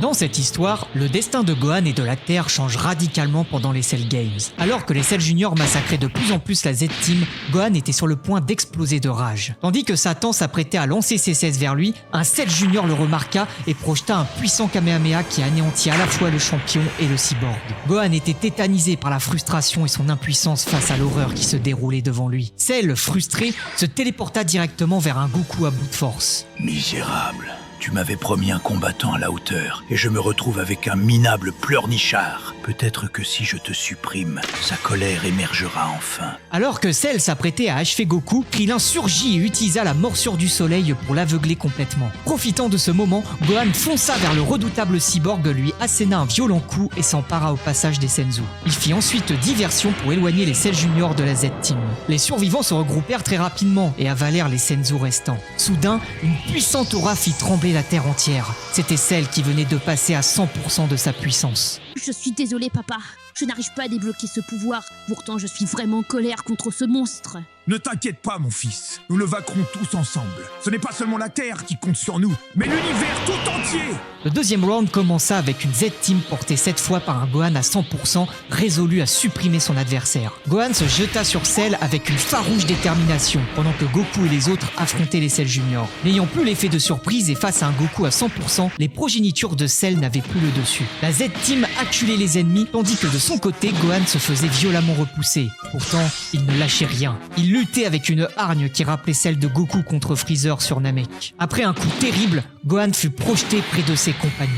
Dans cette histoire, le destin de Gohan et de la Terre change radicalement pendant les Cell Games. Alors que les Cell Juniors massacraient de plus en plus la Z-Team, Gohan était sur le point d'exploser de rage. Tandis que Satan s'apprêtait à lancer ses 16 vers lui, un Cell Junior le remarqua et projeta un puissant Kamehameha qui anéantit à la fois le champion et le cyborg. Gohan était tétanisé par la frustration et son impuissance face à l'horreur qui se déroulait devant lui. Cell, frustré, se téléporta directement vers un Goku à bout de force. Misérable. Tu m'avais promis un combattant à la hauteur, et je me retrouve avec un minable pleurnichard. Peut-être que si je te supprime, sa colère émergera enfin. Alors que Cell s'apprêtait à achever Goku, Krillin surgit et utilisa la morsure du soleil pour l'aveugler complètement. Profitant de ce moment, Gohan fonça vers le redoutable cyborg, lui asséna un violent coup et s'empara au passage des Senzu. Il fit ensuite diversion pour éloigner les Cell Juniors de la Z-Team. Les survivants se regroupèrent très rapidement et avalèrent les Senzu restants. Soudain, une puissante aura fit trembler la terre entière. C'était celle qui venait de passer à 100% de sa puissance. Je suis désolé, papa. Je n'arrive pas à débloquer ce pouvoir. Pourtant, je suis vraiment en colère contre ce monstre. Ne t'inquiète pas, mon fils. Nous le vaincrons tous ensemble. Ce n'est pas seulement la Terre qui compte sur nous, mais l'univers tout entier. Le deuxième round commença avec une Z-Team portée cette fois par un Gohan à 100%, résolu à supprimer son adversaire. Gohan se jeta sur Cell avec une farouche détermination, pendant que Goku et les autres affrontaient les Cell Juniors. N'ayant plus l'effet de surprise et face à un Goku à 100%, les progénitures de Cell n'avaient plus le dessus. La Z-Team acculait les ennemis, tandis que de son côté, Gohan se faisait violemment repousser. Pourtant, il ne lâchait rien. Il luttait avec une hargne qui rappelait celle de Goku contre Freezer sur Namek. Après un coup terrible, Gohan fut projeté près de ses compagnons.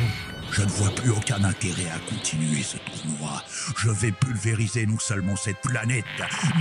Je ne vois plus aucun intérêt à continuer ce tournoi. Je vais pulvériser non seulement cette planète,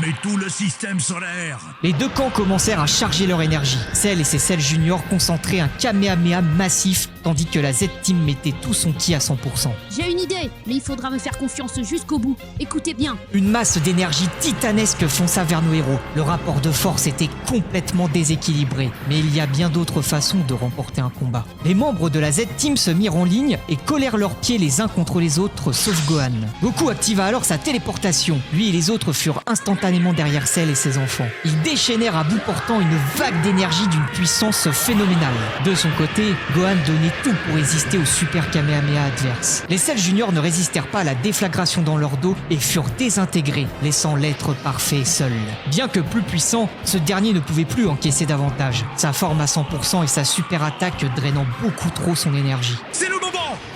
mais tout le système solaire. Les deux camps commencèrent à charger leur énergie. Cell et ses Cell Juniors concentraient un Kamehameha massif, tandis que la Z-Team mettait tout son ki à 100%. J'ai une idée, mais il faudra me faire confiance jusqu'au bout. Écoutez bien. Une masse d'énergie titanesque fonça vers nos héros. Le rapport de force était complètement déséquilibré, mais il y a bien d'autres façons de remporter un combat. Les membres de la Z-Team se mirent en ligne et collèrent leurs pieds les uns contre les autres, sauf Gohan. Goku activa alors sa téléportation. Lui et les autres furent instantanément derrière Cell et ses enfants. Ils déchaînèrent à bout portant une vague d'énergie d'une puissance phénoménale. De son côté, Gohan donnait tout pour résister au super Kamehameha adverse. Les Cell Juniors ne résistèrent pas à la déflagration dans leur dos et furent désintégrés, laissant l'être parfait seul. Bien que plus puissant, ce dernier ne pouvait plus encaisser davantage. Sa forme à 100% et sa super attaque drainant beaucoup trop son énergie. C'est le moment.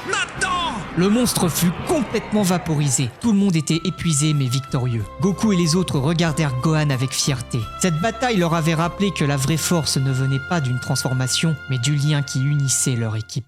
Maintenant. Le monstre fut complètement vaporisé. Tout le monde était épuisé mais victorieux. Goku et les autres regardèrent Gohan avec fierté. Cette bataille leur avait rappelé que la vraie force ne venait pas d'une transformation, mais du lien qui unissait leur équipe.